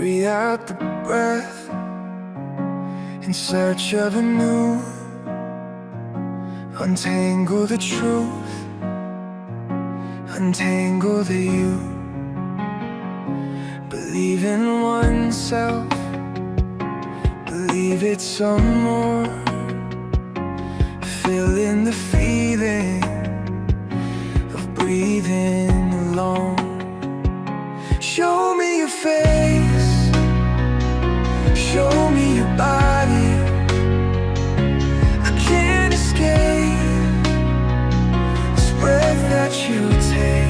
breathe out the breath in search of a new. Untangle the truth, untangle the you. Believe in oneself, believe it's some more. Fill in the feeling of breathing alone. Show me your face, show me your body. I can't escape this breath that you take.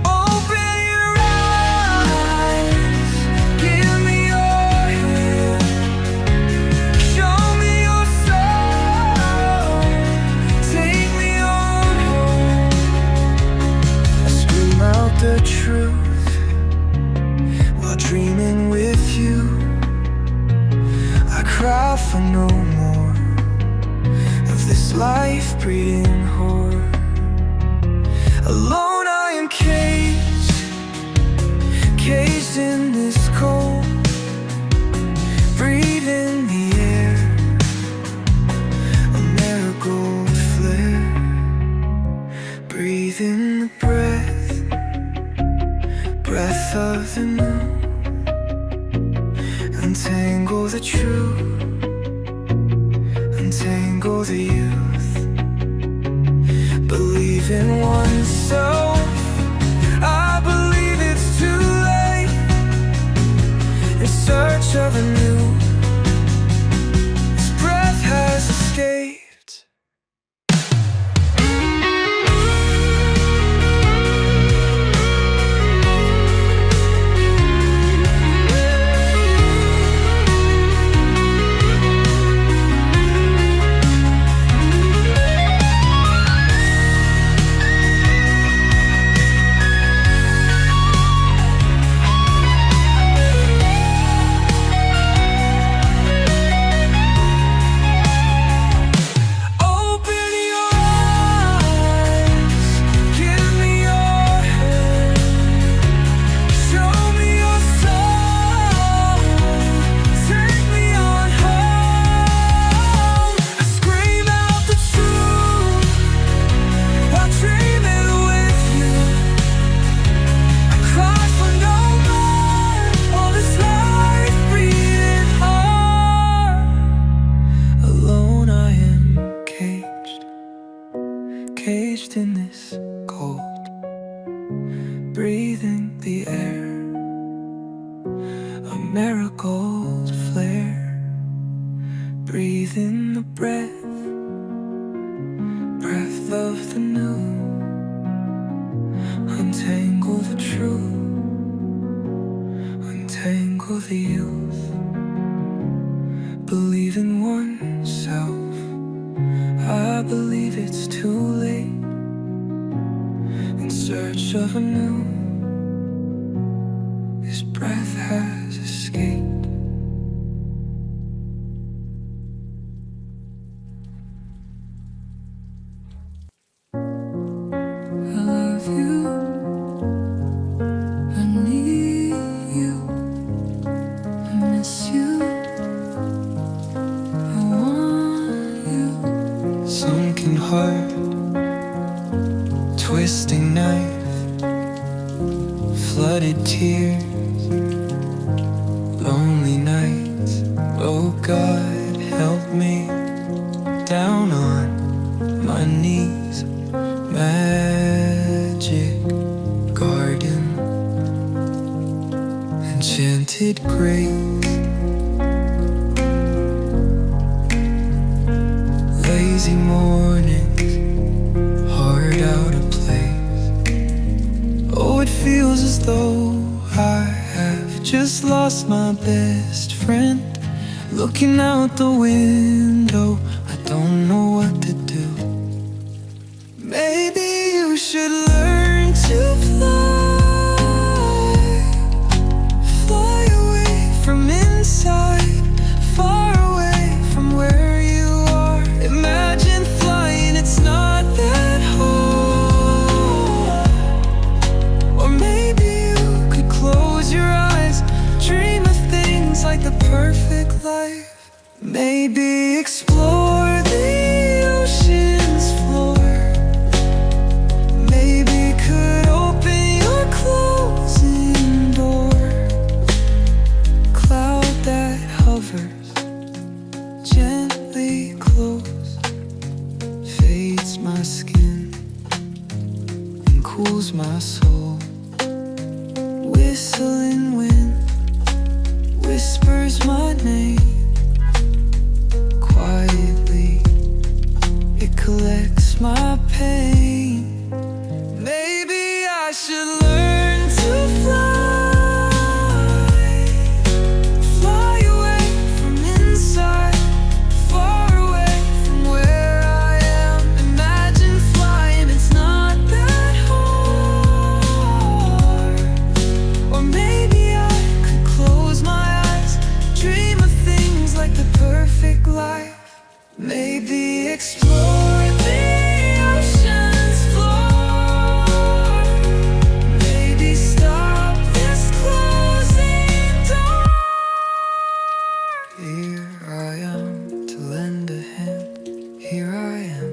Open your eyes, give me your hand. Show me your soul, take me on home. I scream out the truth while dreaming with you. I cry for no more of this life-breeding horror. Alone I am caged, caged in this cold. Breathe in the air, a marigold flare. Breathe in the breath, breath of the new. Untangle the truth, untangle the youth. Believe in oneself, I believe it's too late. In search of a new, this breath has escaped. Caged in this cold, breathing the air, a marigold flare. Breathe in the breath, breath of the new. Untangle the truth, untangle the youth. Believe in oneself, I believe it's too late. In search of a new, this breath has escaped. I love you, I need you, I miss you, I want you. Sunken heart, twisting knife, flooded tears, lonely nights. Oh God, help me, down on my knees. Magic garden, enchanted grace, lazy mornings, hard out of place. Oh, it feels as though I have just lost my best friend. Looking out the window, I don't know what to do. Maybe you should learn to fly, fly away from inside, far away from where you are. Imagine flying, it's not that hard. Or maybe you could close your eyes my skin and cools my soul. Whistling wind whispers my name. Quietly it collects my pain. Maybe I should learn to fly away from inside, far away from where I am. Imagine flying, it's not that hard. Or maybe I could close my eyes, dream of things like the perfect life. Maybe explore the ocean's floor. Maybe stop this closing door. Here I am to lend a hand. Here I am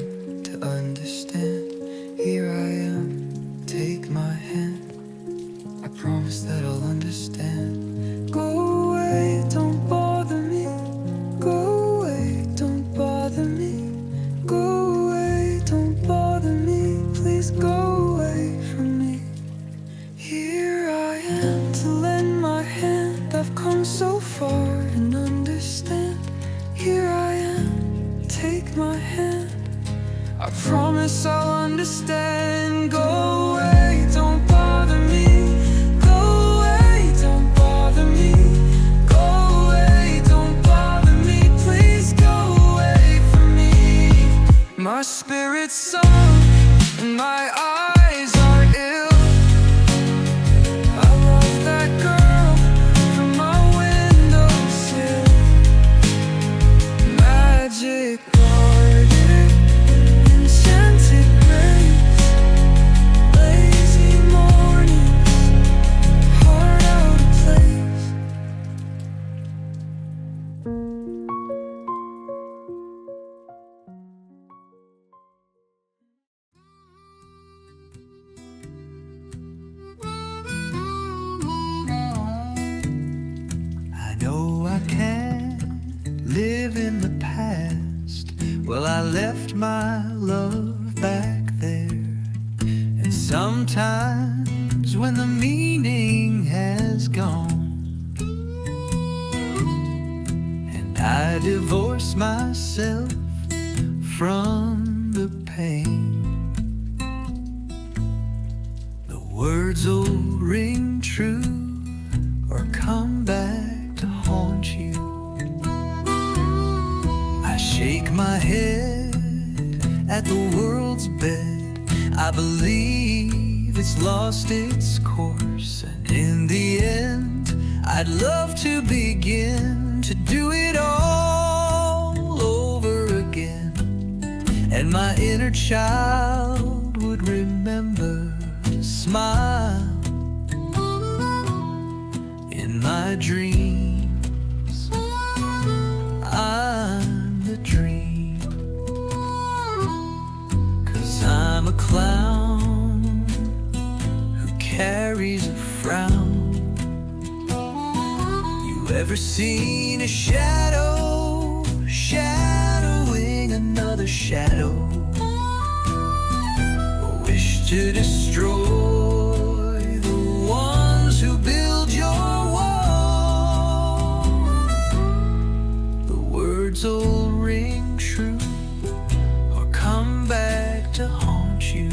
to understand. Here I am, take my hand. I promise that I'll understand. Go away, don't bother me. Go away, don't bother me. Go away, don't bother me. Please go away from me. Here I am to lend my hand. I've come so far and understand. Here I am, take my hand. I promise I'll understand. Go away, don't bother me. Go away, don't bother me. Go away, don't bother me. Please go away from me. My spirit's sunk and my eyes are ill. I love that girl from my windowsill. Magic garden, enchanted grace, lazy mornings, heart out of place. I know I can't live in the past. Well, I left my love back there. And sometimes when the meaning has gone and I divorce myself from the pain, the words will ring true or come back to haunt you. I shake my head at the world's bed. I believe it's lost its course, and in the end I'd love to begin to do it all over again. And my inner child would remember to smile in my dreams. I'm the dream, 'cause I'm a clown who carries a frown. You ever seen a shadow shadowing another shadow, or wish to destroy the ones who build your wall? The words will ring true or come back to haunt you.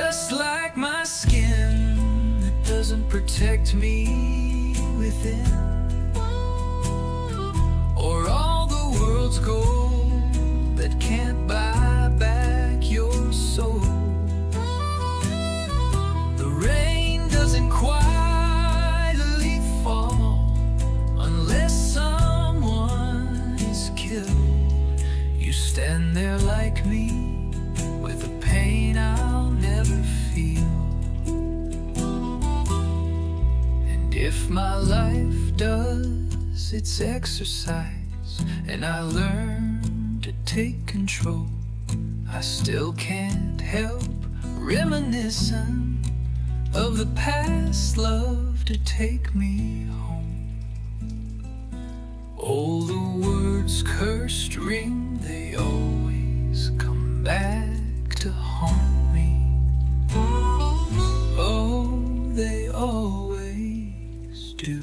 Just like my skin that doesn't protect me within, or all the world's gold that can't buy back your soul. The rain doesn't quietly fall unless someone is killed. You stand there like me with a pain I'll never feel. And if my life does its exercise and I learn take control. I still can't help reminiscing of the past love to take me home. All the words cursed ring, they always come back to haunt me. Oh, they always do.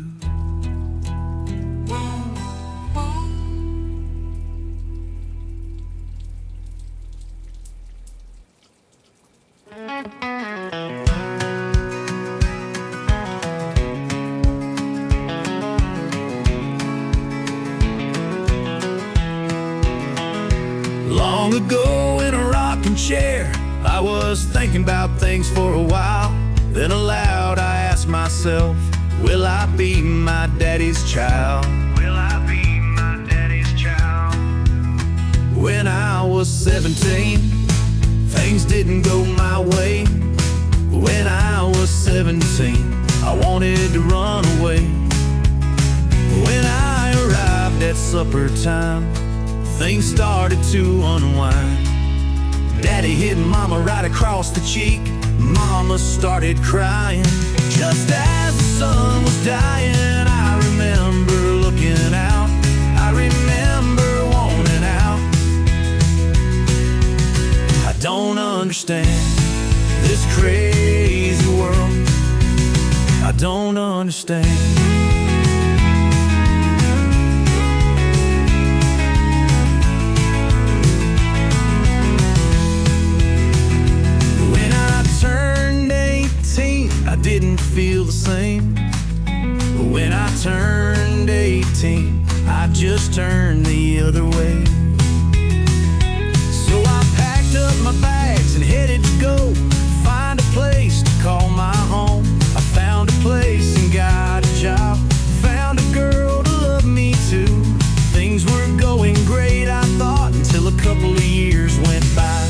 Long ago in a rocking chair, I was thinking about things for a while. Then aloud I asked myself, will I be my daddy's child? Will I be my daddy's child? When I was 17, things didn't go my way. When I was 17, I wanted to run away. When I arrived at supper time, things started to unwind. Daddy hit Mama right across the cheek. Mama started crying. Just as the sun was dying, I remember looking out. I remember wanting out. I don't understand this crazy world. I don't understand. I didn't feel the same. When I turned 18, I just turned the other way. So I packed up my bags and headed to go find a place to call my home. I found a place and got a job, found a girl to love me too. Things were going great, I thought, until a couple of years went by.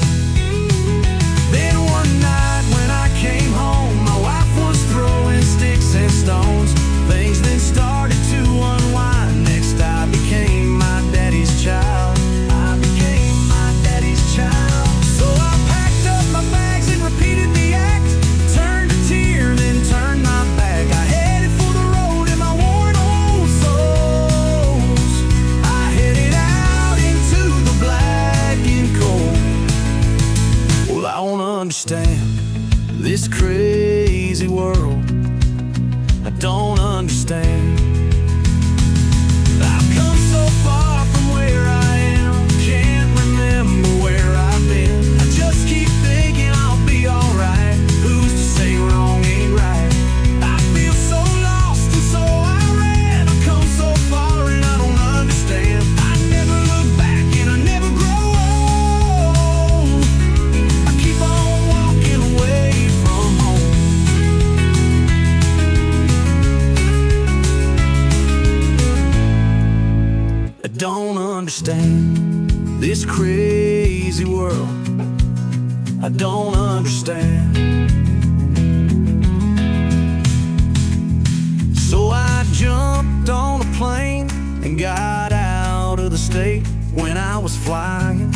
Then one night when I came home, my wife was throwing sticks and stones. Things then started to unwind. Next I became my daddy's child. I became my daddy's child. So I packed up my bags and repeated the act. Turned a tear, then turned my back. I headed for the road in my worn old souls. I headed out into the black and cold. Well, I don't understand this crazy world. I don't understand. I've come so far from where I am, can't remember where I've been. I just keep thinking I'll be alright. Who's to say wrong ain't right? I feel so lost and so I ran. I've come so far and I don't understand. I never look back and I never grow old. I keep on walking away from home. I don't understand this crazy world. I don't understand. So I jumped on a plane and got out of the state. When I was flying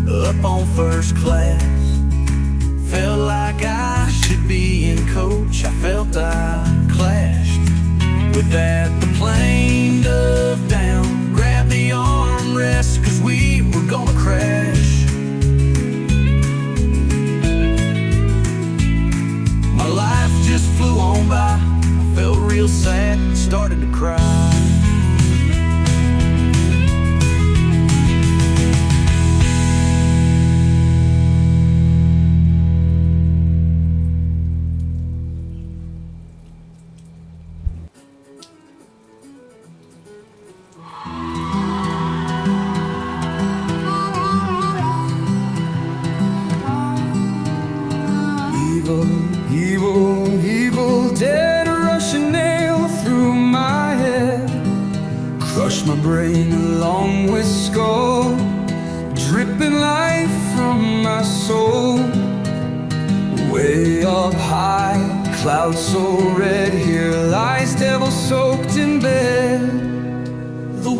up on first class, felt like I should be in coach. I felt I clashed with that. The plane dove down, grabbed the armrest, 'cause we were gonna crash. My life just flew on by. I felt real sad, started to cry. Evil, dead Russian nail through my head. Crushed my brain along with skull, dripping life from my soul. Way up high, clouds so red, here lies devil soaked in bed. The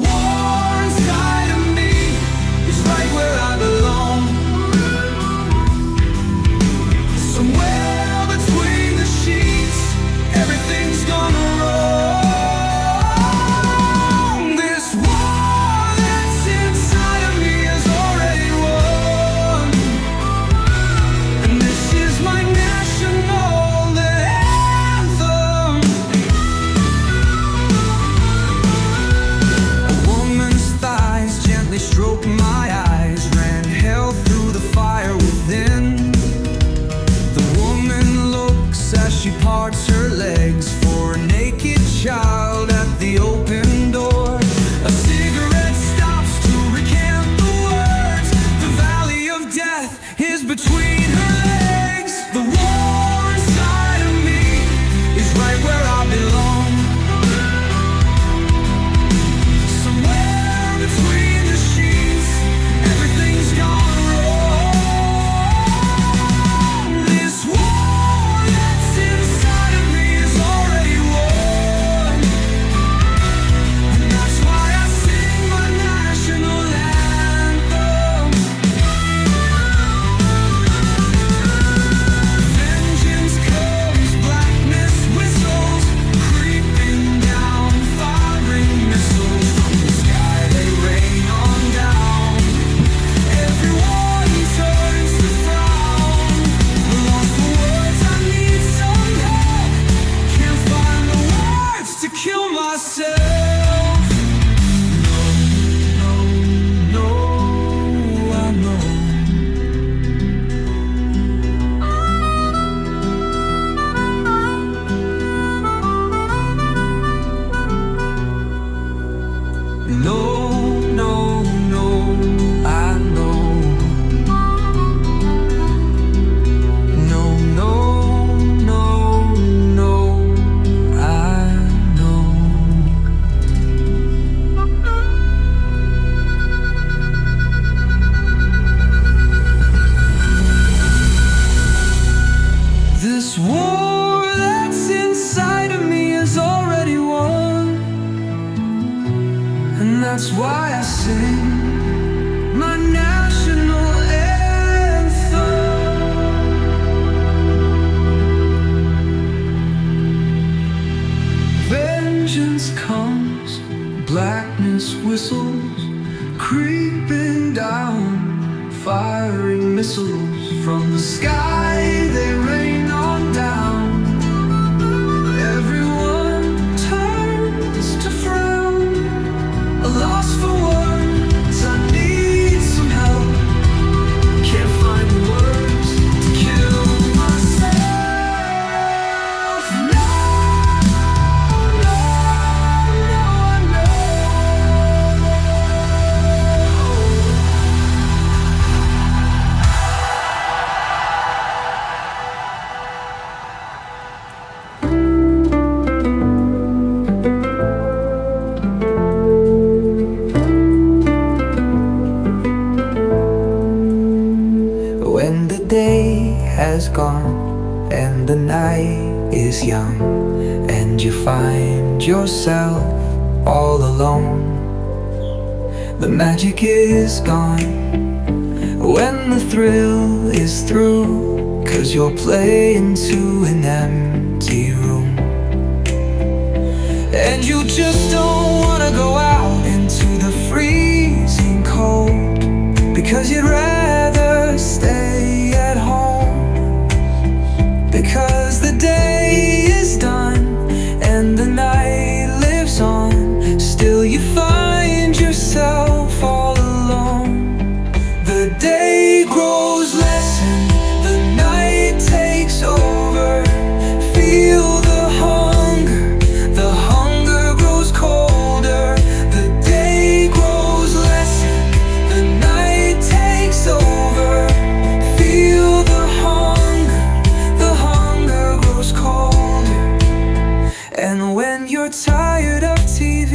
No, no, no, I know. No, no, no, no, I know. This war that's inside of me is already won, and that's why I sing my national anthem. Vengeance comes, blackness whistles, creeping down, firing missiles from the sky, they rain on down. Everyone turns to frown, a loss for words, I need some help. Can't find the words to kill myself. No, no, no, no. When the day has gone and the night is young, and you find yourself all alone, the magic is gone when the thrill is through, 'cause you're playing to an empty room. And you just don't wanna go out into the freezing cold, because you'd rather stay at home. Because the day is done and the night lives on, still you find yourself all alone. The day grows less and the night takes over. Feel the hunger grows colder. The day grows less and the night takes over. Feel the hunger grows colder. And when you're tired of TV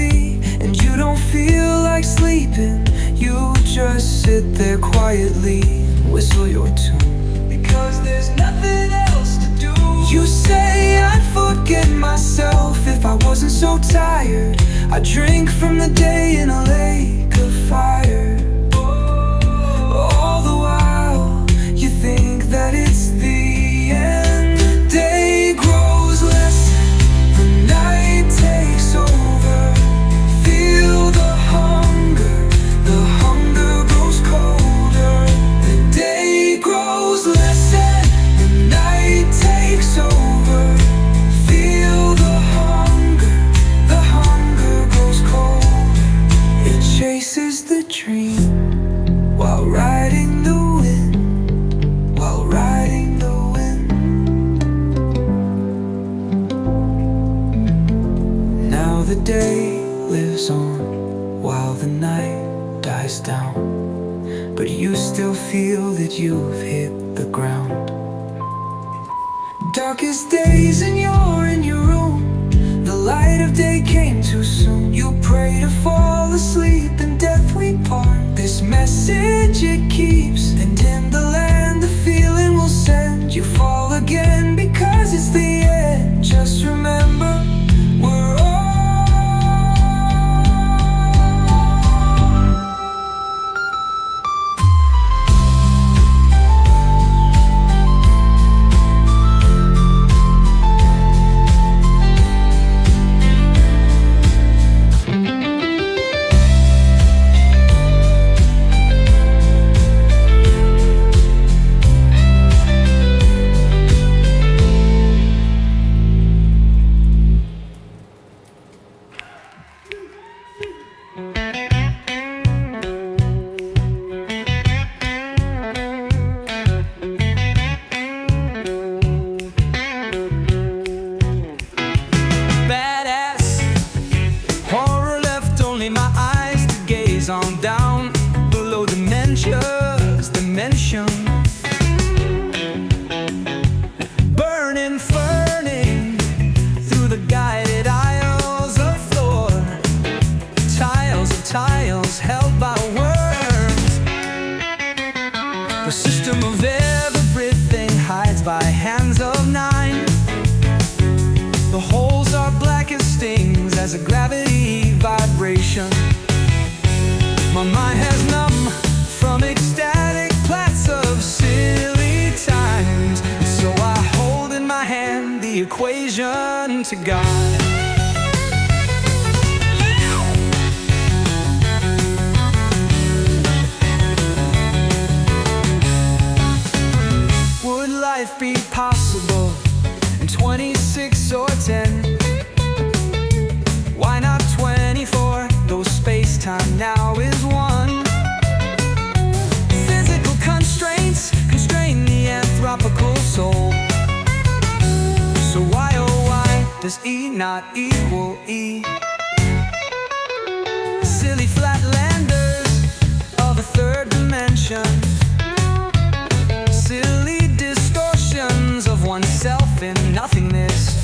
and you don't feel like sleeping, you just sit there quietly and whistle your tune, because there's nothing else to do. You say I'd forget myself if I wasn't so tired. I drink from the day in a lake of fire. All the while you think that it's the end. The day grows less, the night takes over. Feel the hunger grows colder. The day grows less and the night takes over. Feel the hunger grows colder. It chases the dream while riding the wind, while riding the wind. Now the day lives on while the night dies down, but you still feel that you've hit the ground. Darkest days and you're in your room, the light of day came too soon. You pray to fall asleep, in death we part. This message it keeps, and in the land the feeling will send. You fall again because it's the end. Just remember, we're all tiles held by worms. The system of everything hides by hands of 9. The holes are black as stings as a gravity vibration. My mind has numb from ecstatic plats of silly times, so I hold in my hand the equation to God. Would life be possible in 26 or 10? Why not 24? Though space-time now is one. Physical constraints constrain the anthropical soul. So why, oh why, does E not equal E? Silly flatlanders of a third dimension, silly distortions of oneself in nothingness.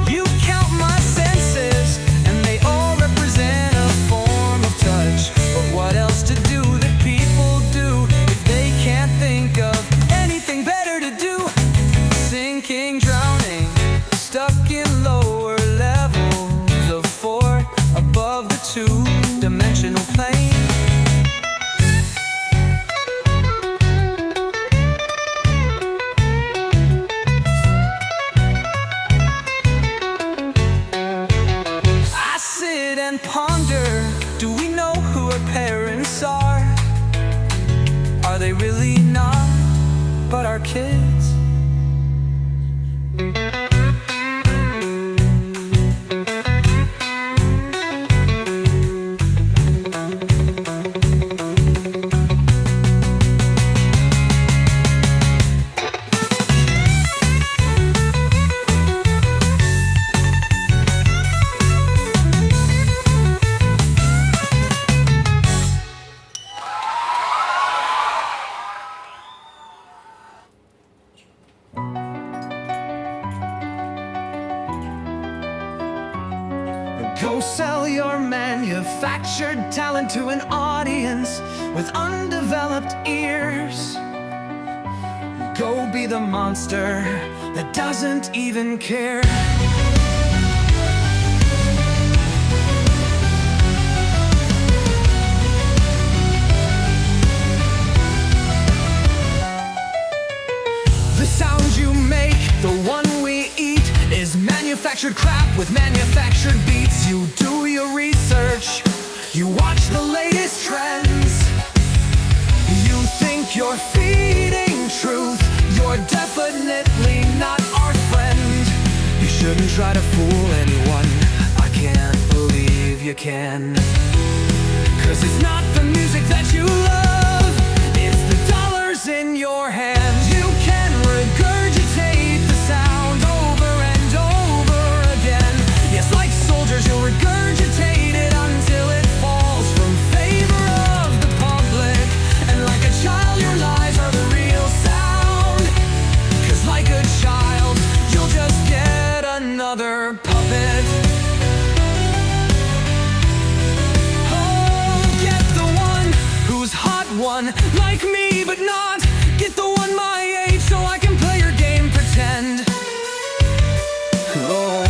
You count my senses, and they all represent a form of touch. But what else to do that people do if they can't think of anything better to do? Sinking, drowning, stuck in lower levels of 4 above the 2-dimensional plane. And ponder, do we know who our parents are? Are they really not, but our kids? Go sell your manufactured talent to an audience with undeveloped ears. Go be the monster that doesn't even care. The sound you make, the one we eat, is manufactured crap with manufactured beats. You do your research, you watch the latest trends. You think you're feeding truth, you're definitely not our friend. You shouldn't try to fool anyone, I can't believe you can. 'Cause it's not the music that you love, it's the dollars in your hands. You can regurgitate the sound over and over again. Yes, like soldiers, you'll regurgitate it until it falls from favor of the public. And like a child, your lies are the real sound. 'Cause like a child, you'll just get another puppet. Oh, get the one who's hot one, like me but not. Get the one my age so I can play your game, pretend. Oh,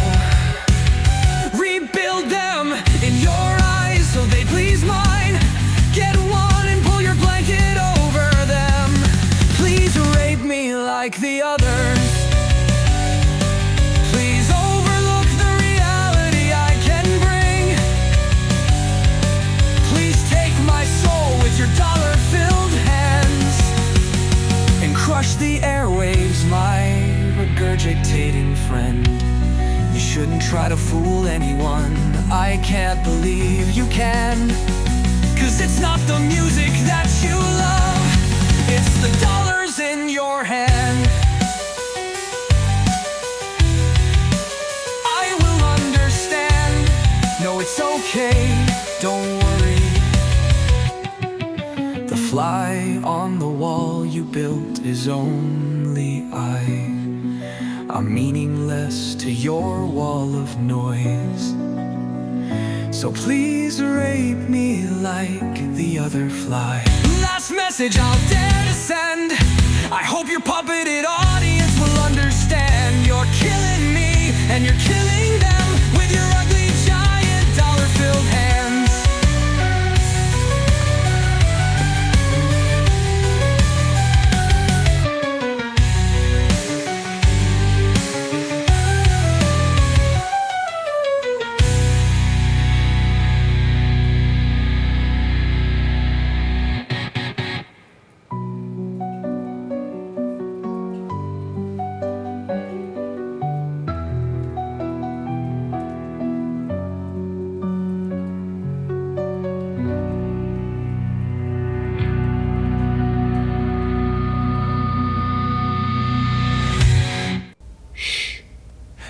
rebuild them in your eyes so they please mine. Get one and pull your blanket over them. Please rape me like the others. Please overlook the reality I can bring. Please take my soul with your dollar-filled hands and crush the airwaves, my regurgitating friend. You shouldn't try to fool anyone, I can't believe you can. 'Cause it's not the music that you love, it's the dollars in your hand. I will understand, no, it's okay, don't worry. The fly on the wall you built is only I'm meaningless to your wall of noise. So please rape me like the other fly. Last message I'll dare to send. I hope your puppeted audience will understand. You're killing me and you're killing them with your ugly giant dollar-filled hands.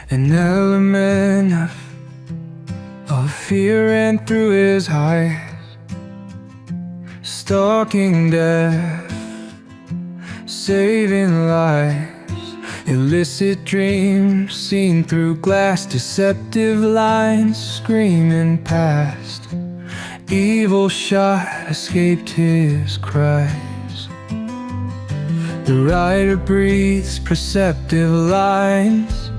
An element of fear ran through his eyes, stalking death, saving lives. Illicit dreams seen through glass, deceptive lines screaming past. Evil shot escaped his cries. The writer breathes perceptive lines,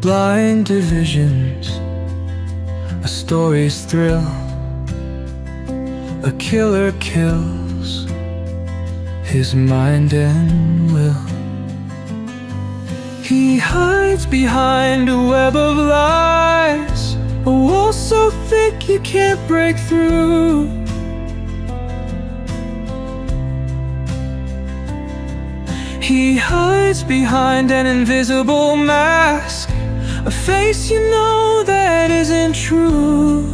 blind to visions, a story's thrill. A killer kills his mind and will. He hides behind a web of lies, a wall so thick you can't break through. He hides behind an invisible mask, a face you know that isn't true.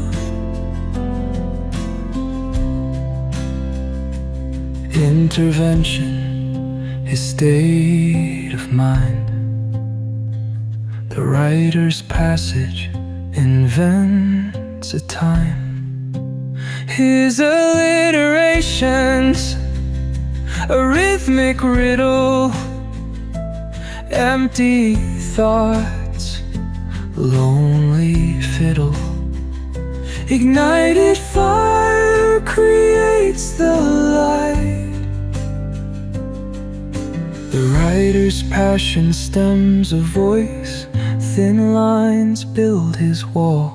Intervention, his state of mind. The writer's passage invents a time. His alliterations, a rhythmic riddle. Empty thoughts, lonely fiddle. Ignited fire creates the light. The writer's passion stems a voice. Thin lines build his wall.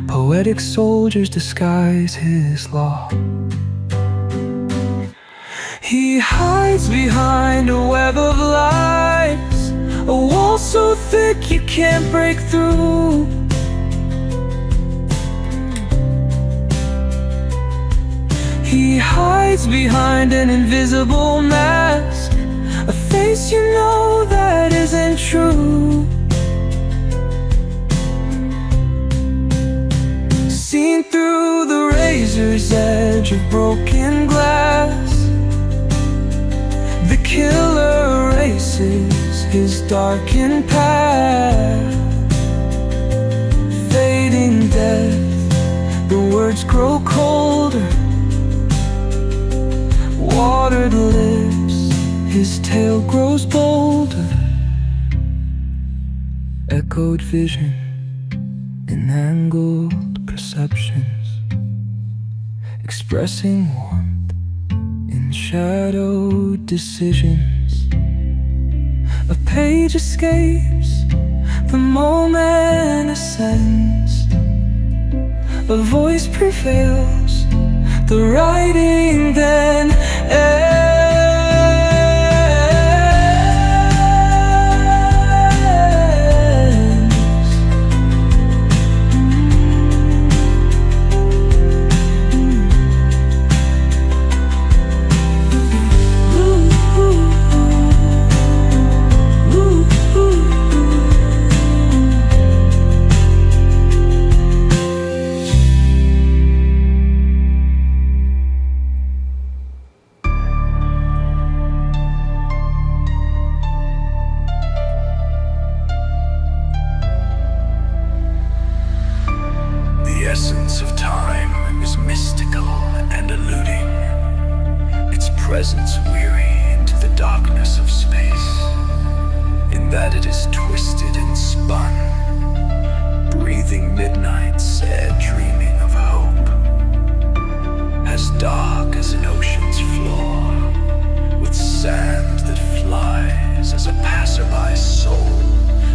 Poetic soldiers disguise his law. He hides behind a web of lies, a wall so thick you can't break through. He hides behind an invisible mask, a face you know that isn't true. Seen through the razor's edge of broken glass, the killer races his darkened path. Fading death, the words grow colder. Watered lips, his tale grows bolder. Echoed vision in angled perceptions, expressing warmth in shadowed decisions. A page escapes, the moment ascends. A voice prevails, the writing then ends. The essence of time is mystical and eluding, its presence weary into the darkness of space, in that it is twisted and spun, breathing midnight, sad dreaming of hope, as dark as an ocean's floor, with sand that flies as a passerby's soul,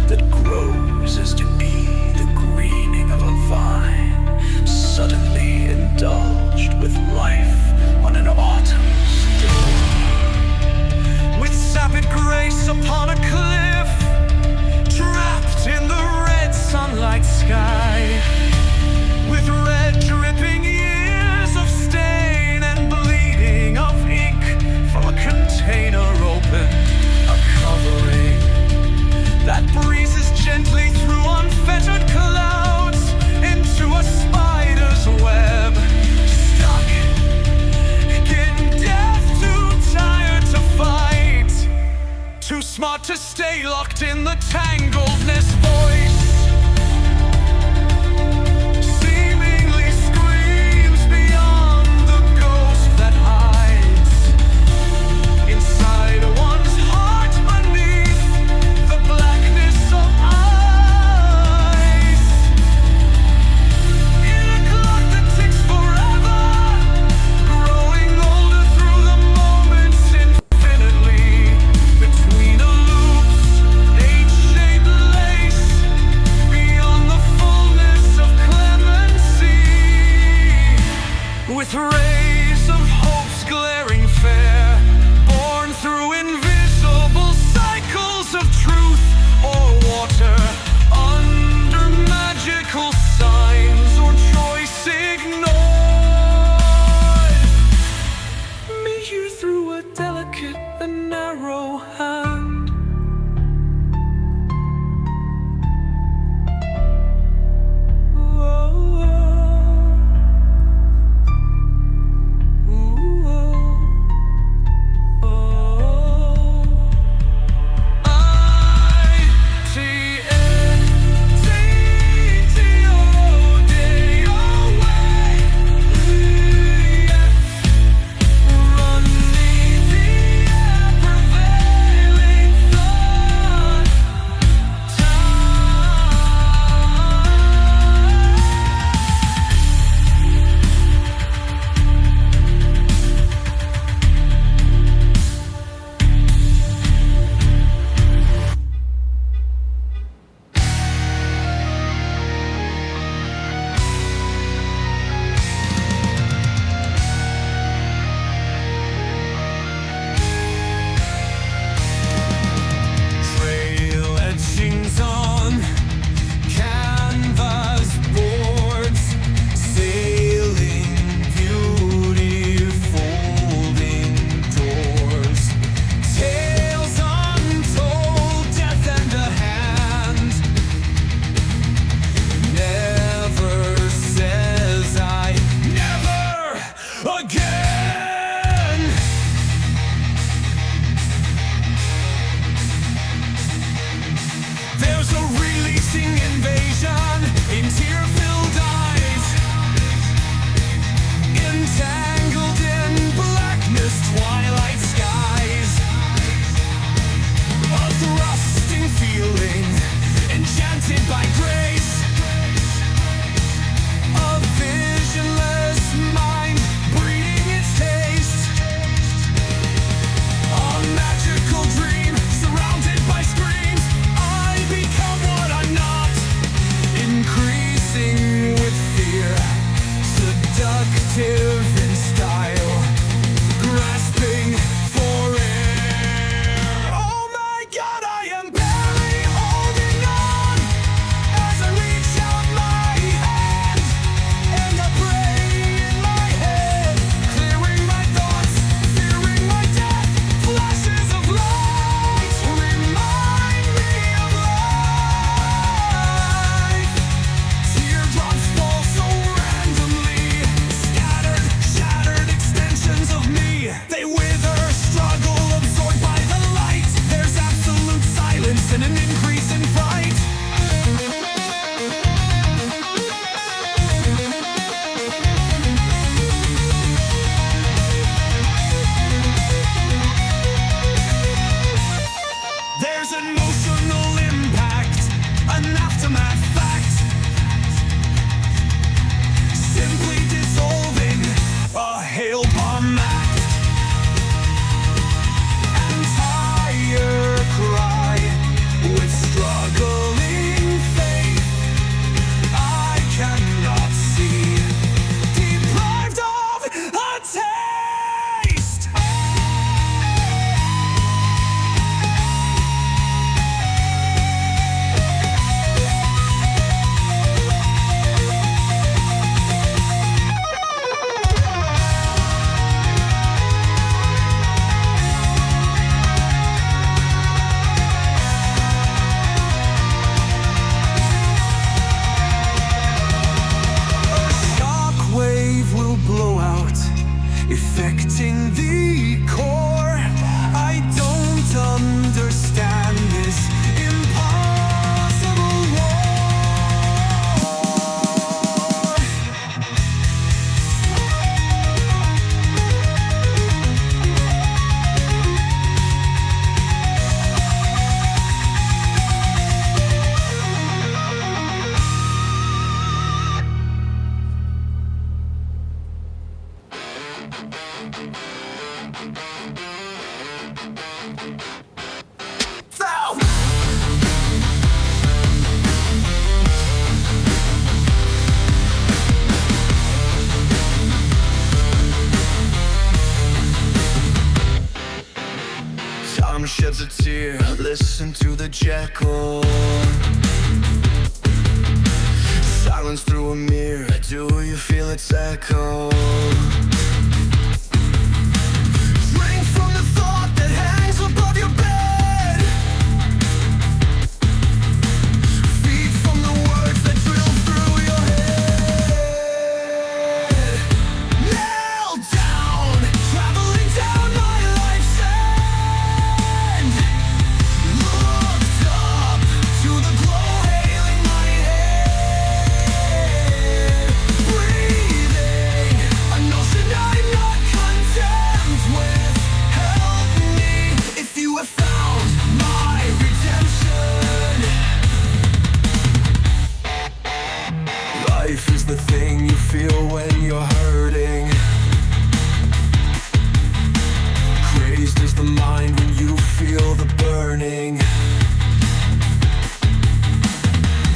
that grows as to be the greening of a vine, suddenly indulged with life on an autumn's door. With sapid grace upon a cliff, trapped in the red sunlight sky, with red dripping years of stain and bleeding of ink from a container open, a covering that breezes gently through unfettered clouds into a spider's web, stuck, getting death too tired to fight, too smart to stay locked in the tangledness. Voice seemingly screams beyond the ghost that hides inside one's heart beneath the blackness of eyes. In a clock that ticks forever, growing older through the moments infinitely, between a loop's H-shaped lace, beyond the fullness of clemency, with rays of hope's glaring fair, born through invisible cycles of truth or water, under magical signs or choice ignored. Meet you through a delicate and narrow hand. Time sheds a tear, listen to the jackal. Silence through a mirror, do you feel its echo? Drink from the thought that hangs above your bed. Feed from the words that drill through your head. Kneel down, traveling down my life's end. Looked up to the glow hailing my head. Breathing a notion I'm not condemned with. Help me if you have found my redemption. Life is the thing you feel when you're hurting. Crazed is the mind when you feel the burning.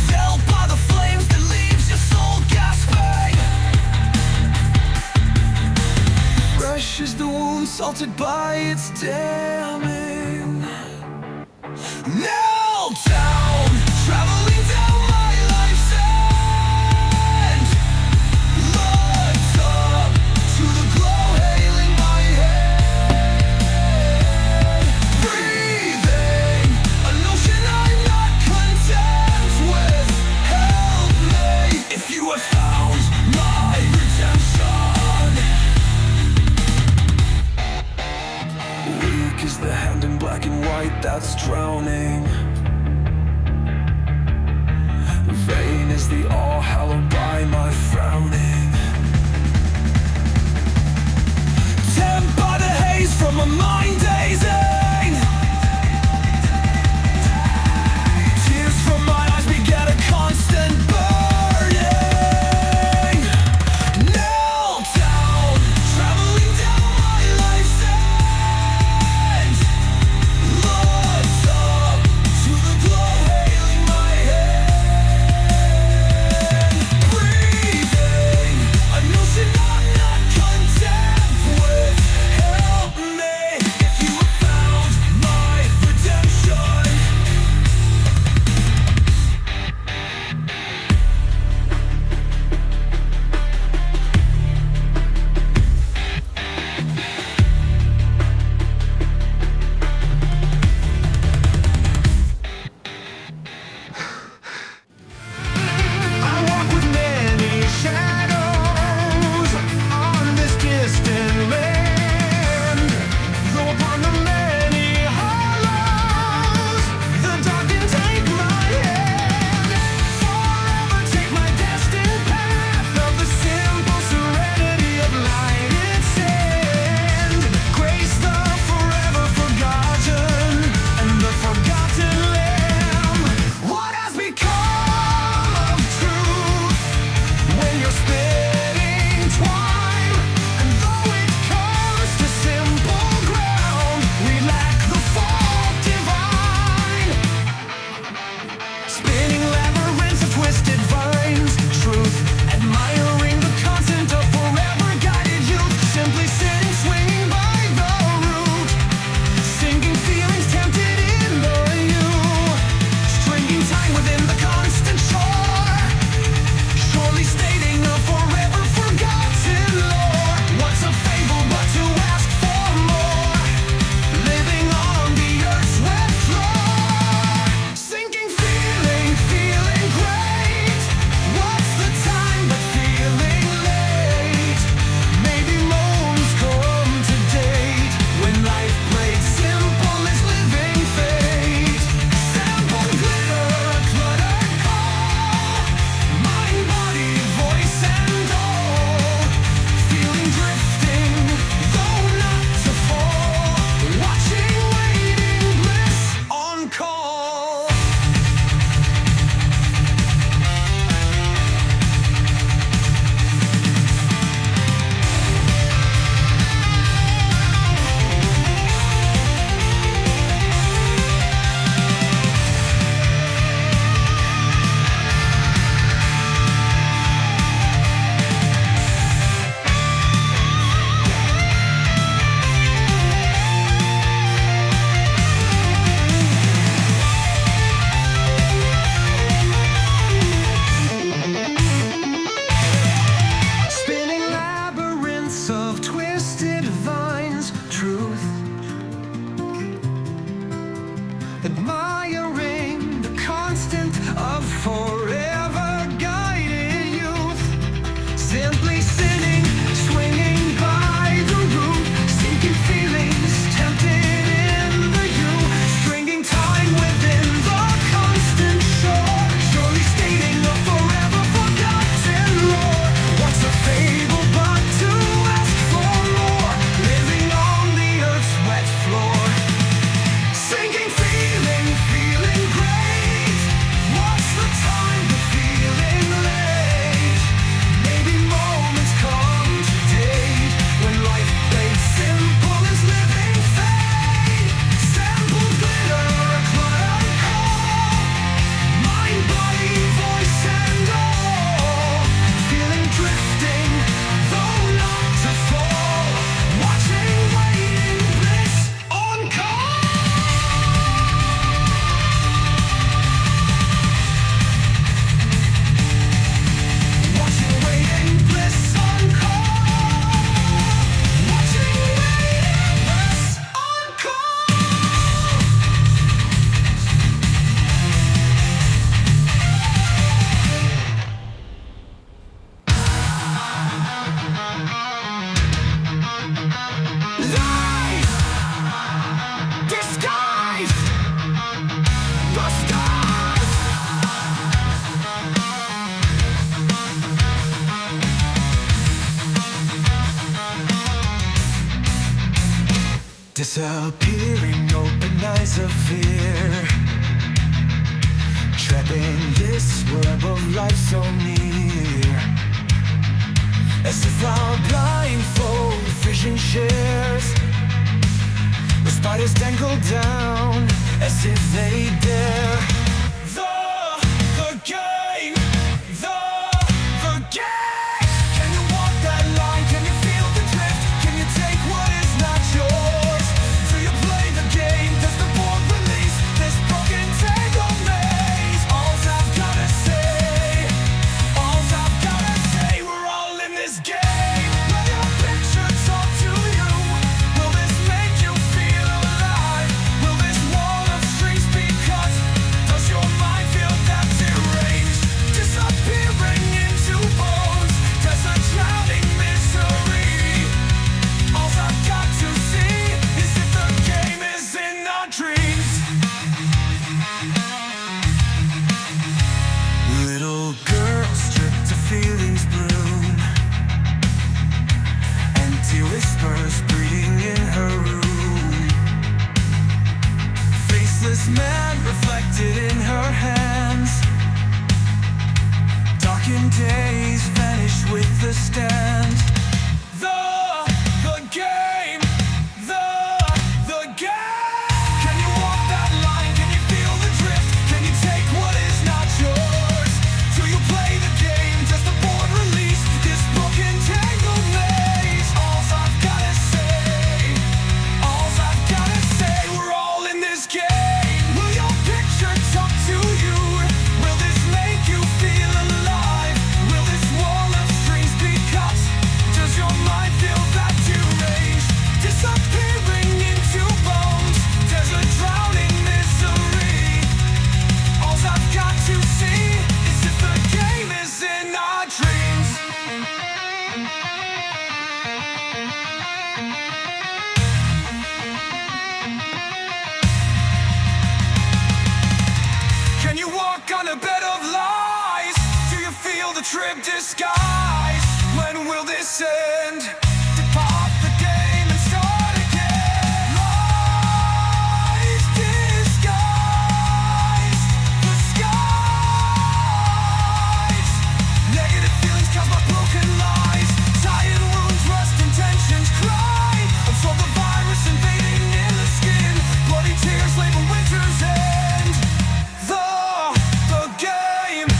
Dealt by the flames that leaves your soul gasping. Fresh is the wound salted by its damning. Kneel down, traveling down my life's end. Looked up to the glow hailing my head. Breathing a notion I'm not condemned with. Help me if you have found my redemption. Weak is the hand in black and white that's drowning. gently sinning, swinging by the room, seeking feelings, tempted in the you, stringing time within the constant shore, surely stating a forever forgotten lore. What's a fable but to ask for more, living on the earth's wet floor, sinking, feeling, feeling great. What's the time but feeling late? Maybe moments come to date when life plays simple as living fade. Sampled glitter, a cluttered call, mind, body, voice and all, feeling drifting, though not to fall, watching, waiting, bliss on call. Watching, waiting, bliss on call. Watching, waiting, bliss on call. Lies, disguise, the stars. Disappearing, open eyes of fear, trapping this web of life so near, as if our blindfold vision shares. The spiders dangle down as if they dare. The game, the game. Can you walk that line? Can you feel the drift? Can you take what is not yours? Do you play the game? Does the board release this broken tangled maze? All's I've gotta say, all's I've gotta say, we're all in this game. Will your picture talk to you? Will this make you feel alive? Will this wall of strings be cut? Does your mind feel that deranged? Disappearing into bones, does a drowning misery? All I've got to see is if the game is in our dreams. Little girl stripped of feelings bloom, empty whispers breeding in her room, faceless man reflected in her hands, darkened days vanish with the stand. The game, the game. Can you walk that line? Can you feel the drift? Can you take what is not yours? Do you play the game? Does the board release this broken tangled maze? All's I've gotta say, all's I've gotta say, we're all in this game. Will your picture talk to you? Will this make you feel alive? Will this wall of strings be cut? Does your mind feel that deranged? Disappearing into bones, there's a drowning misery. All I've got to see is if the game is in our dreams. Can you walk on a bed of lies? Do you feel the trip disguise? When will this end? Depart the game and start again. Lies disguise the skies. Negative feelings caused by broken lies. Tired wounds, rust, intentions cry. Absorb the virus invading in the skin. Bloody tears label winter's end. The game,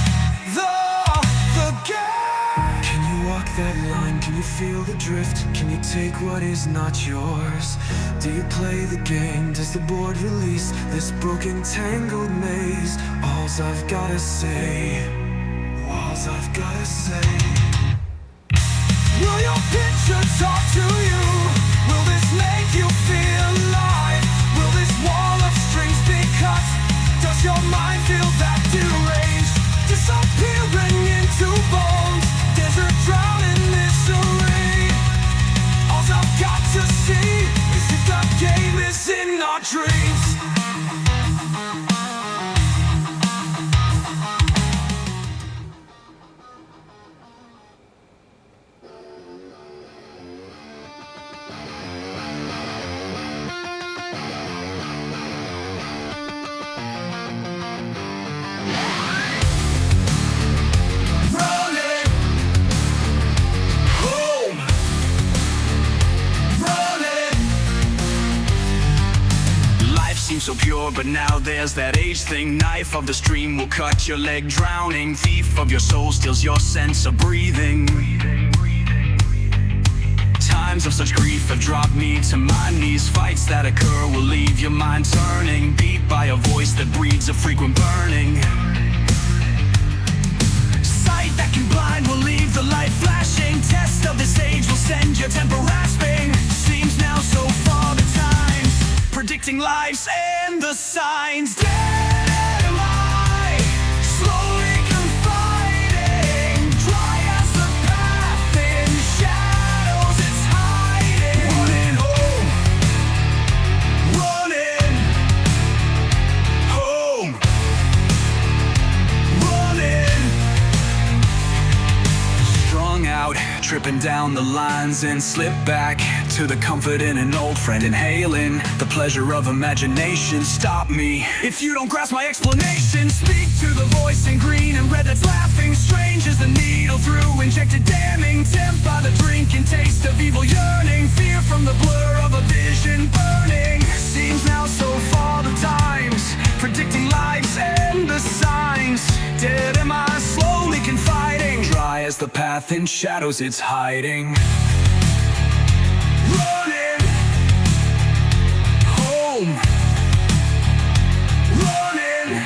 the game. Can you walk that line? Can you feel the drift? Can you take what is not yours? Do you play the game? Does the board release this broken tangled maze? All's I've gotta say, all's I've gotta say. Will your picture talk to you? Will this make you feel alive? Will this wall of strings be cut? Does your mind feel that deranged? Disappearing into bones, desert drowning so pure, but now there's that age thing. Knife of the stream will cut your leg drowning. Thief of your soul steals your sense of breathing. Times of such grief have dropped me to my knees. Fights that occur will leave your mind turning. Beat by a voice that breeds a frequent burning. Sight that can blind will leave the light flashing. Test of this age will send your temper rasping. Seems now so far the times, predicting lives and the signs. Dead am I, slowly confiding. Dry as the path in shadows it's hiding. Running home, running home, running. Strung out, tripping down the lines and slip back to the comfort in an old friend, inhaling the pleasure of imagination. Stop me if you don't grasp my explanation. Speak to the voice in green and red that's laughing. Strange as the needle through injected damning. Tempt by the drink and taste of evil yearning. Fear from the blur of a vision burning. Seems now so far the times, predicting lives and the signs. Dead am I, slowly confiding. Dry as the path in shadows it's hiding. Running home, running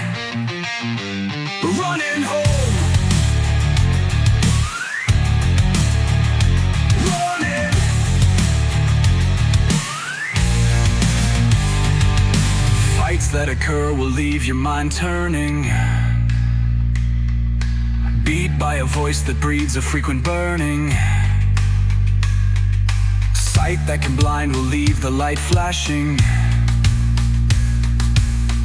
home, running. Fights that occur will leave your mind turning. Beat by a voice that breeds a frequent burning. Sight that can blind will leave the light flashing.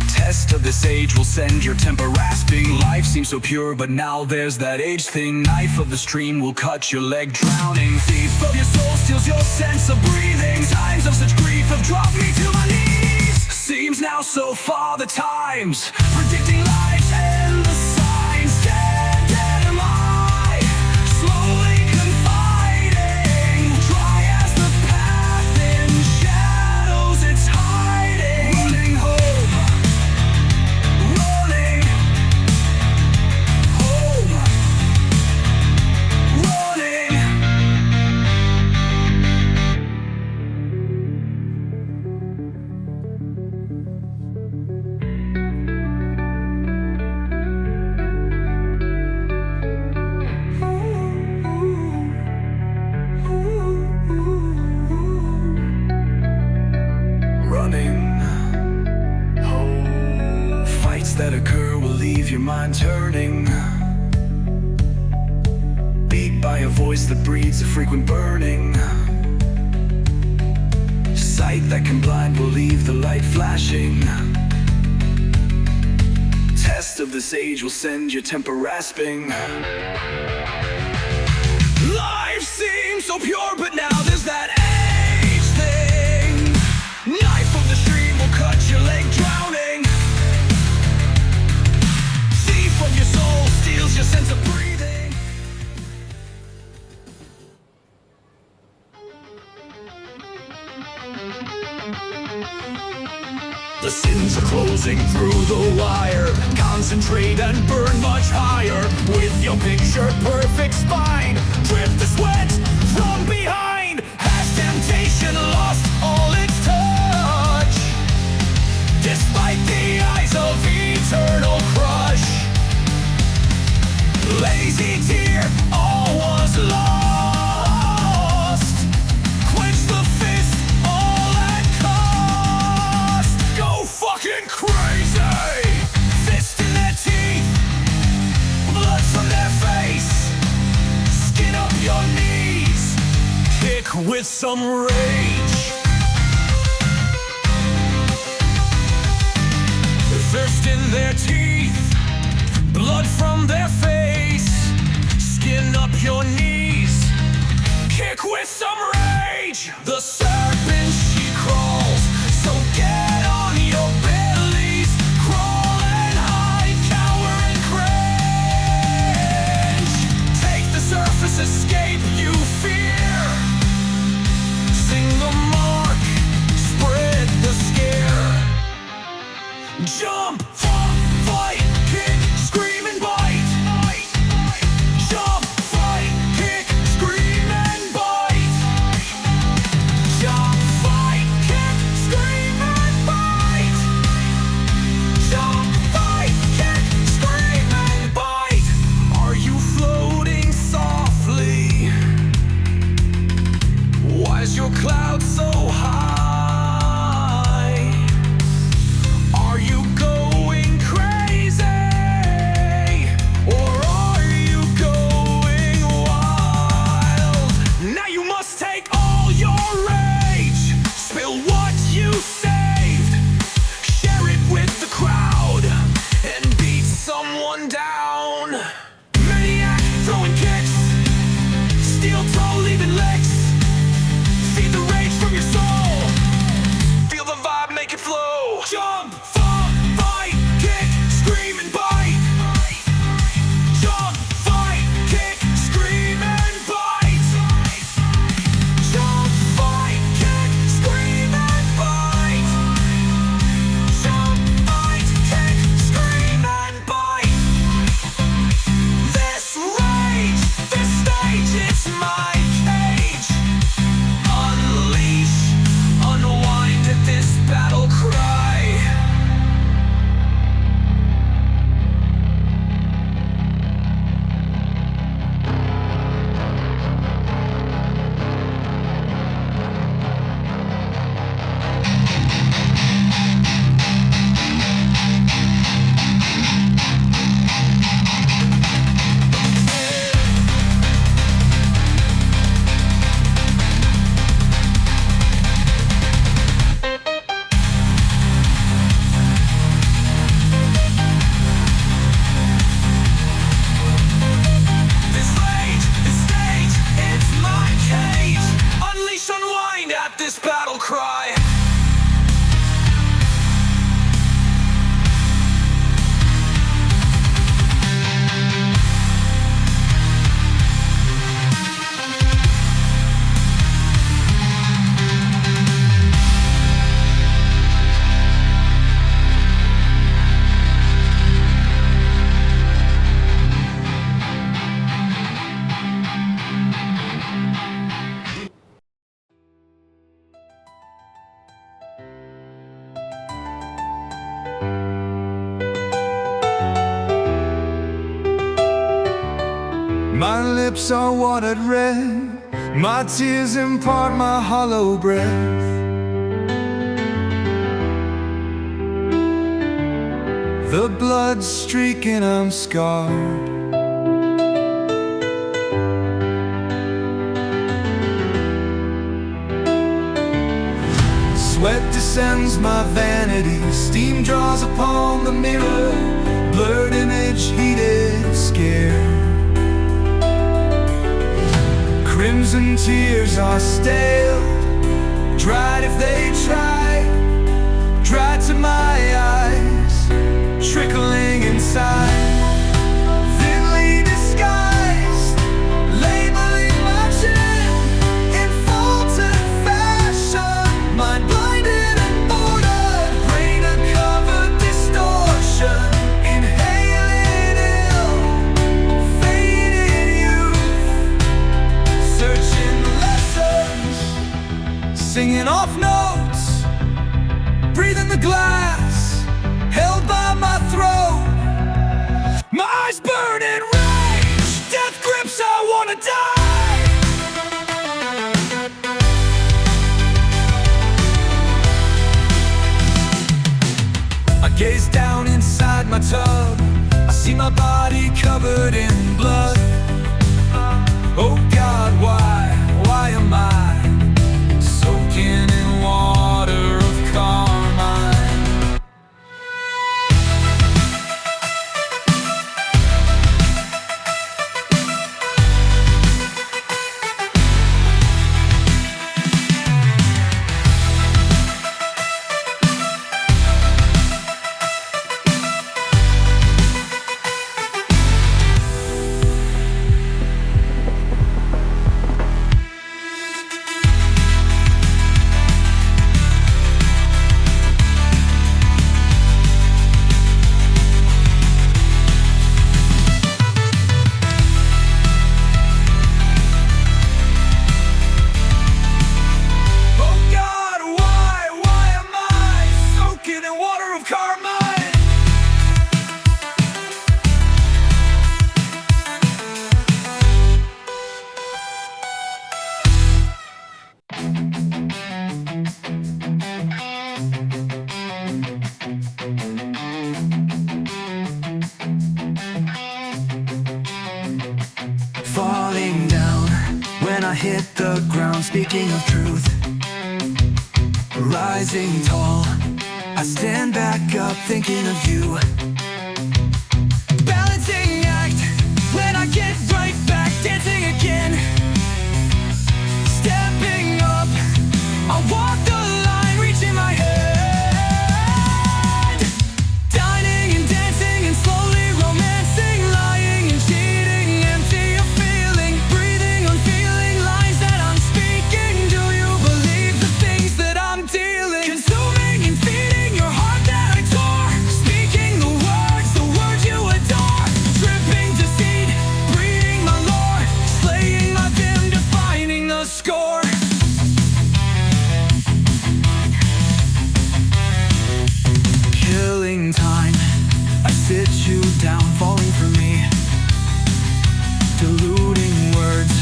Test of this age will send your temper rasping. Life seems so pure, but now there's that age thing. Knife of the stream will cut your leg drowning. Thief of your soul steals your sense of breathing. Times of such grief have dropped me to my knees. Seems now so far the times, predicting lives and the signs. Dead am I, slowly confiding. Dry as the path in shadows it's hiding. Running home, running home, running. That occur will leave your mind turning. Beat by a voice that breeds a frequent burning. Sight that can blind will leave the light flashing. Test of this age will send your temper rasping. Life seems so pure, but now there's that age thing. Knife of the stream will cut your leg drowning. From your soul steals your sense of breathing. The sins are closing through the wire. Concentrate and burn much higher. With your picture perfect spine, drip the sweat from behind. Has temptation lost all its touch? Despite the eyes of eternal crush. Lazy tear, all was lost. Quench the fist, all at cost. Go fucking crazy. Fist in their teeth, blood from their face. Skin up your knees, kick with some rage. Thirst in their teeth, blood from their face. Skin up your knees, kick with some rage. The serpent she crawls, so get on your bellies. Crawl and hide, cower and cringe. Take the surface, escape you fear. Sing the mark, spread the scare. Jump, fall, fight, kick, scream and bite. Jump, fight, kick, scream and bite. Jump, fight, kick, scream and bite. Jump, fight, kick, scream and bite. Are you floating softly? Why is your cloud so high? Are you going crazy? Or are you going wild? Now you must take all your rage. Spill what you saved. Share it with the crowd and beat someone down. Maniac throwing kicks. Steel toe leaving licks. Feed the rage from your soul. Feel the vibe, make it flow. Jump, fall, fight, kick, scream and bite. Jump, fight, kick, scream and bite. Jump, fight, kick, scream and bite. Jump, fight, kick, scream and bite. This rage, this stage, it's my cage. Unleash, unwind at this battle cry. This rage, this stage, it's my cage. Unleash, unwind at this battle cry. My lips are watered red, my tears impart my hollow breath. The blood's streaking, I'm scarred. Sweat descends my vanity, steam draws upon the mirror, blurred image, heated, scared. Crimson tears are stale, dried if they try, dried to my eyes, trickling inside. Thinly disguised, labeling my chin in faulted fashion. Mind blinded and bordered, brain a covered distortion. Inhaling ill, faded youth, searching lessons, singing off notes, breathing the glass, held by my throat. My eyes burn in rage, death grips, I wanna die. I gaze down inside my tub, I see my body covered in blood. Oh God, why am I soaking in water of carmine? Falling down when I hit the ground, speaking of truth. Rising tall, I stand back up thinking of you. Balancing act when I get right back dancing again. Stepping up, I walk the line, reaching my hand. Dining and dancing and slowly romancing, lying and cheating, empty of feeling, breathing on feeling lines that I'm speaking. Do you believe the things that I'm dealing? Consuming and feeding your heart that I tore, speaking the words you adore. Dripping deceit, breeding my lore, slaying my vim, defining the score. Killing time, I sit you down, falling for me. Diluting words,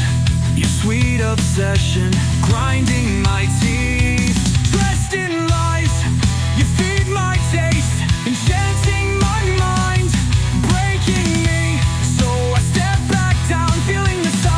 your sweet obsession, grinding my teeth. Dressed in lies, you feed my taste, enchanting my mind, breaking me. So I step back down, feeling the signs.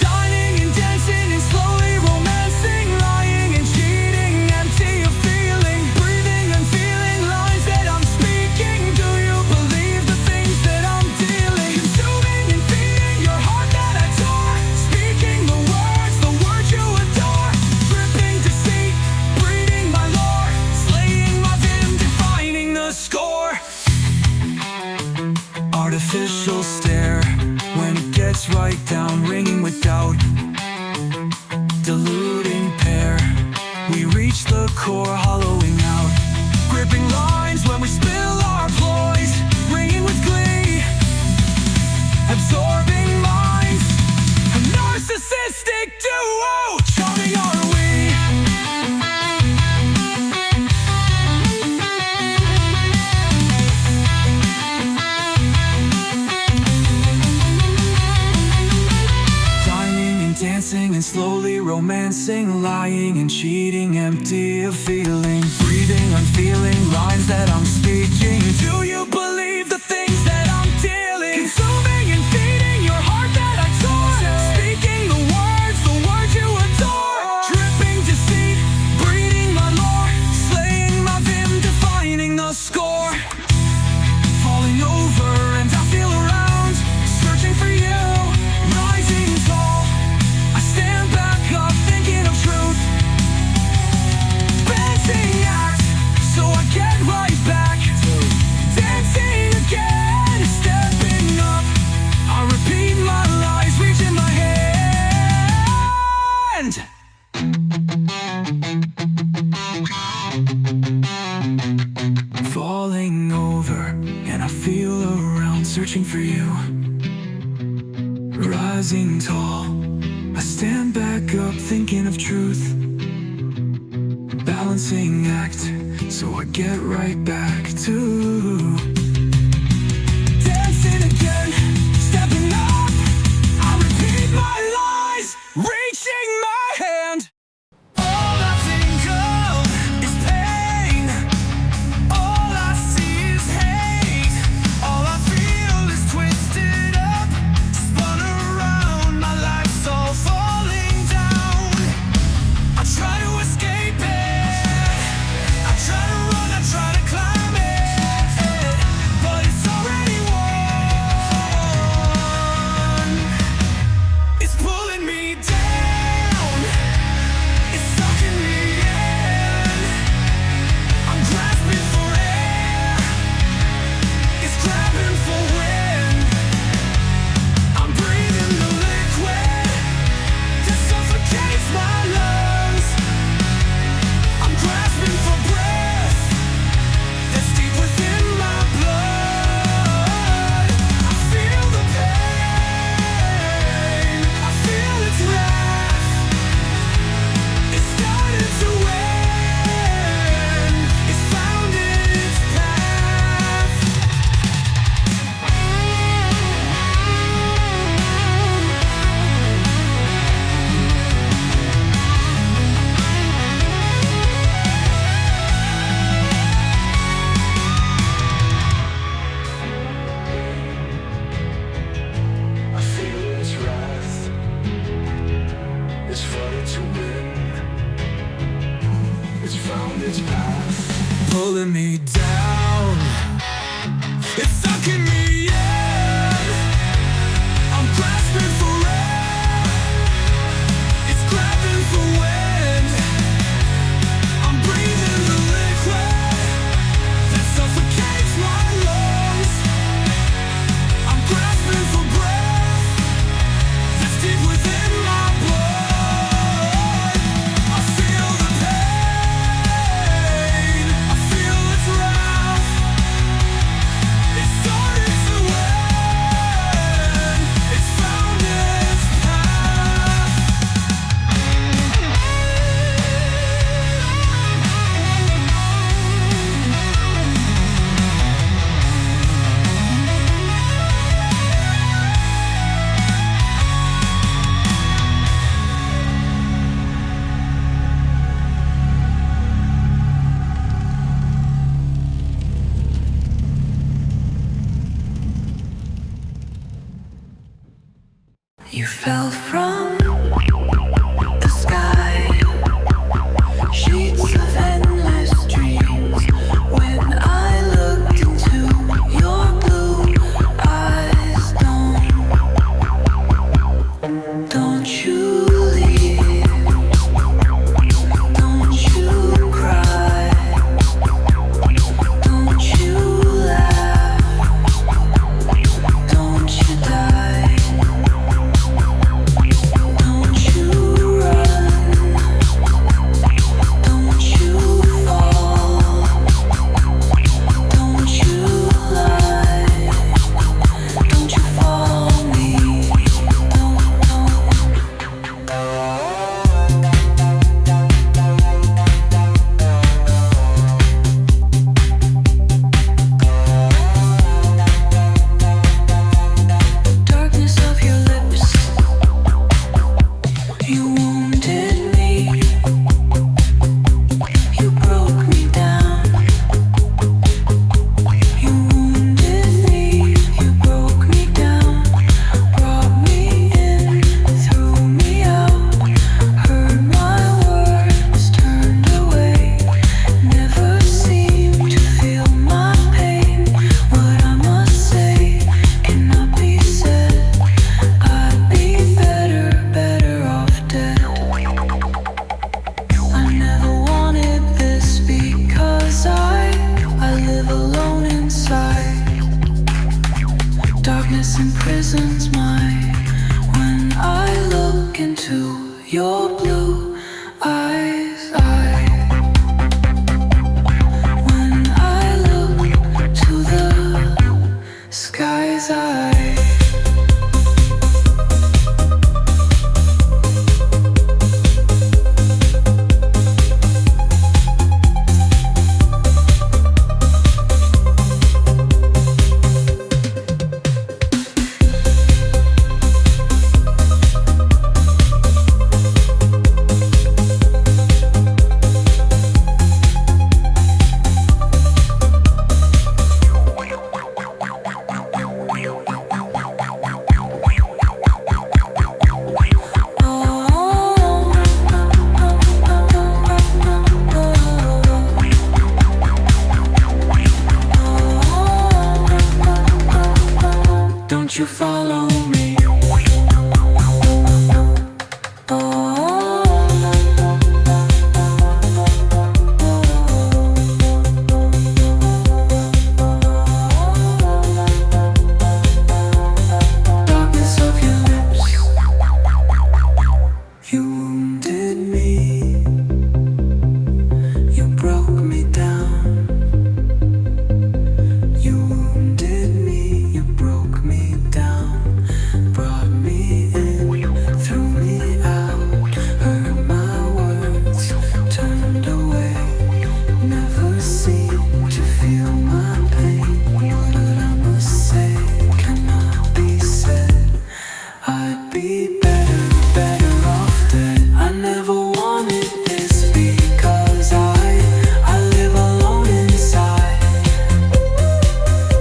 Dining and dancing and slowly romancing, lying and cheating, empty of feeling, breathing and feeling lines that I'm speaking. Do you believe the things that I'm dealing? Consuming and feeding your heart that I tore, speaking the words you adore. Dripping deceit, breeding my lore, slaying my vim, defining the score. Artificial stare when it gets right down, ringing with doubt. Diluting pair, we reach the core, hollowing out. Gripping lines when we spill our ploys, ringing with glee. Absorbing minds, a narcissistic duo, charming are we. Dining and dancing and slowly romancing, lying and cheating, empty of feeling, breathing on feeling lines that I'm speaking. Do you believe the things that I'm dealing? Consuming and feeding your heart that I tore, speaking the words you adore. Dripping deceit, breeding my lore, slaying my vim, defining the score. Falling over and I feel around, searching for you. Rising tall, I stand back up thinking of truth. Balancing act, so I get right back, dancing again. Stepping up, I repeat my lies, reaching my hand. Falling over and I feel around, searching for you. Rising tall, I stand back up thinking of truth. Balancing act, so I get right back to dancing again, stepping up, I repeat my lies, reaching my hand. All I think of is pain, all I see is hate, all I feel is twisted up, spun around, my life's all falling down. I try to escape it, I try to run, I try to climb it. pulling me down. It's sucking me in. I'm grasping for air. It's grabbing for wind. I'm breathing the liquid that suffocates my lungs. I'm grasping for breath that's deep within my blood. I feel the pain. I feel its wrath. It started to end. It's found its path. You fell from the sky, sheets of endless dreams. When I looked into your blue eyes, don't you leave, don't you cry, don't you laugh, don't you die. Don't you run, don't you fall, don't you lie, don't you fall me, darkness of your lips. You wounded me, you broke me down. You wounded me, you broke me down. Brought me in, threw me out. Heard my words, turned away. Never seemed to feel my pain. What I must say cannot be said. I'd be better off dead. I never wanted this because I live alone inside. Darkness imprisons my. When I look into your blue eyes, when I look to the skies, don't you follow me? Darkness of your lips. You wounded me. You broke me down. You wounded me. You broke me down. Brought me in, threw me out. Heard my words, turned away. Never seemed to feel my pain. What I must say cannot be said. I'd be better off dead. I never wanted this because I live alone inside.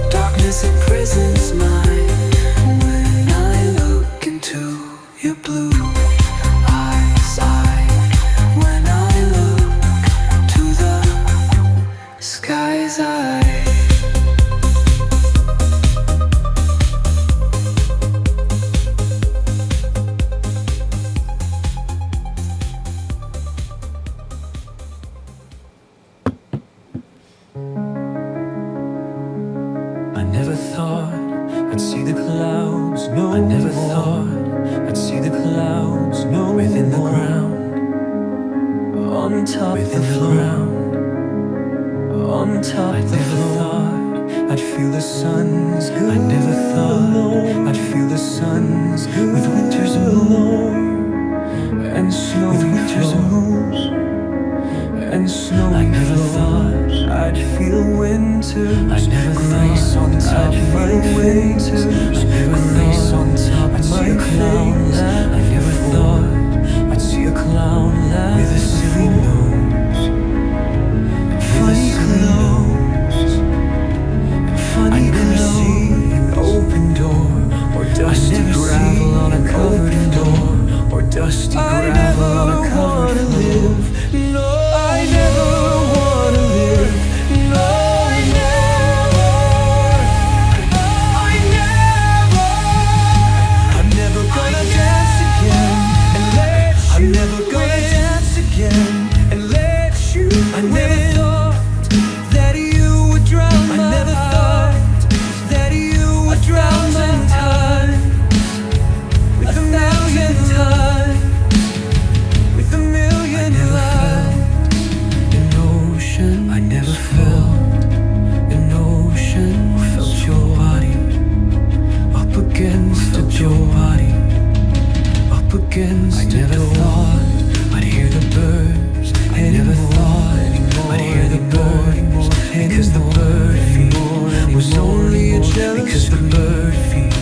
Darkness imprisons mine. When I look into your blue eyes, when I look to the sky. feel the sun's good. I never thought I'd feel the sun's good. With winters alone and snow, with winters moves and snow. I never thought I'd feel winter. I never thought on top I'd feel winter. I never thought on top I'd see a clown laugh. I never thought I'd see a clown laugh with a silly nose, funny clothes, funny clothes, an open door, or dusty gravel on a covered door, or dusty gravel on a covered floor. No, I never wanna live. No, I never. I'm never gonna dance again and let you. I'm never gonna dance again and let you. I never thought that you would drown my heart. I never thought that you would drown my time with a million times, with a million lives. An ocean, I never felt an ocean. Felt your body up against your body, up against. I never thought I'd hear the birds. I never thought I'd hear the birds, because the bird feed was only a jealous. Because the bird feed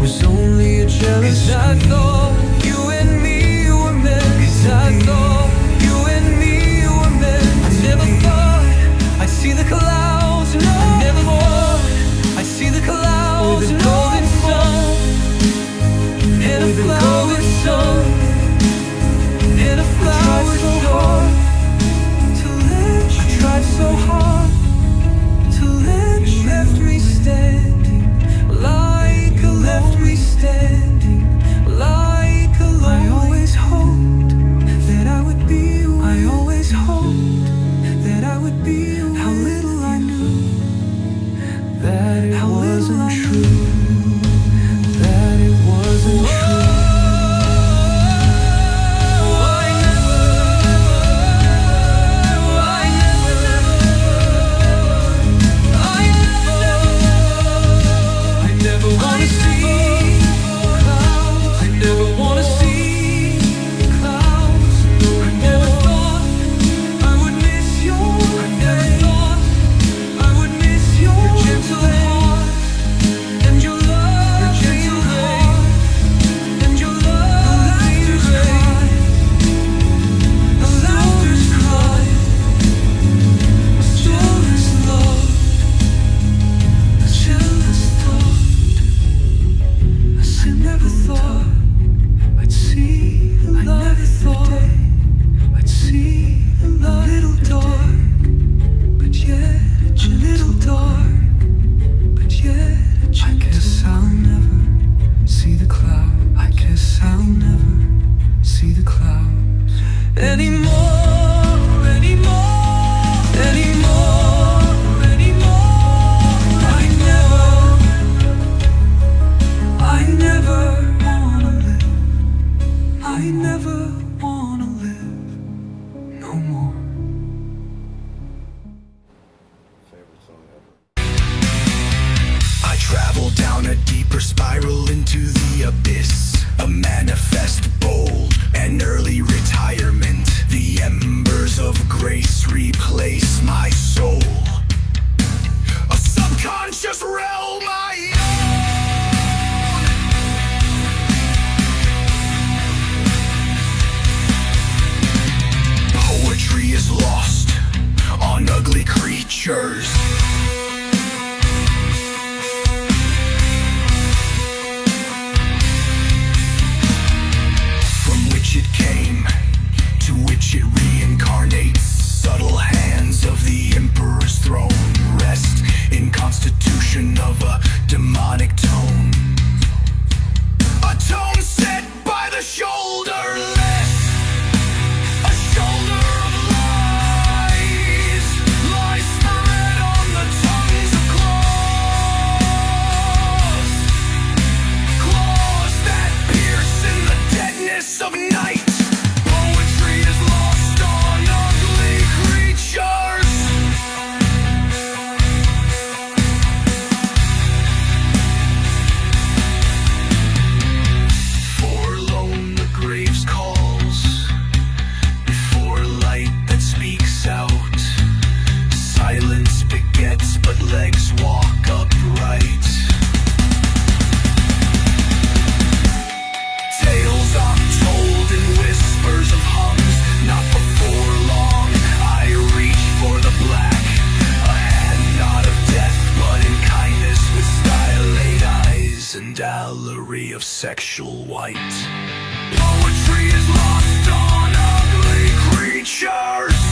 was only a jealous. 'Cause I thought you and me were meant. 'Cause I thought you and me were meant. I never thought I'd see the clouds. No, I never thought I'd see the clouds with a golden sun and a flower sun and a flower sun. I tried so hard to let you. Left me standing like a left me standing like a I always hoped that I would be you. I always hoped that I would be you. How little I knew that it wasn't true. That it wasn't true. sexual white. Poetry is lost on ugly creatures.